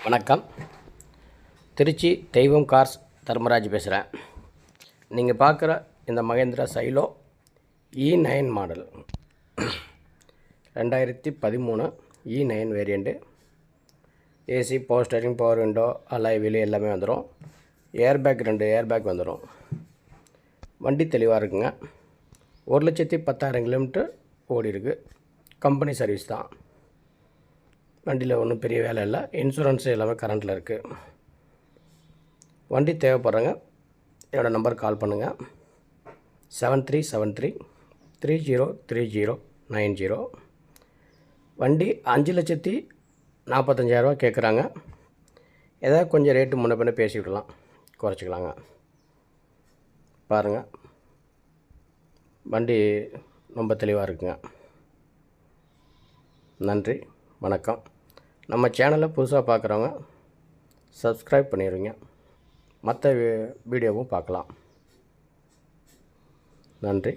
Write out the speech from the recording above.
வணக்கம். திருச்சி தெய்வம் கார்ஸ் தர்மராஜ் பேசுகிறேன். நீங்கள் பார்க்குற இந்த Mahindra Xylo E9 model 2013 E9 variant. AC, power steering, power window, alloy wheel எல்லாமே வந்துடும். ஏர்பேக் 2 ஏர்பேக் வந்துடும். வண்டி தெளிவாக இருக்குங்க. 1,10,000 கிலோமீட்டர் ஓடி இருக்குது. கம்பெனி சர்வீஸ் தான். வண்டியில் ஒன்றும் பெரிய வேலை இல்லை. இன்சூரன்ஸ் எல்லாமே கரண்ட்டில் இருக்குது. வண்டி தேவைப்படுறங்க என்னோடய நம்பர் கால் பண்ணுங்கள். 7373303090. வண்டி 5,45,000 கேட்குறாங்க. ஏதாவது கொஞ்சம் ரேட்டு முன்ன பின்ன பேசிவிடலாம், குறைச்சிக்கலாங்க. பாருங்கள், வண்டி ரொம்ப தெளிவாக இருக்குங்க. நன்றி, வணக்கம். நம்ம சேனலை புதுசாக பார்க்குறவங்க சப்ஸ்கிரைப் பண்ணிடுவீங்க. மற்ற வீடியோவும் பார்க்கலாம். நன்றி.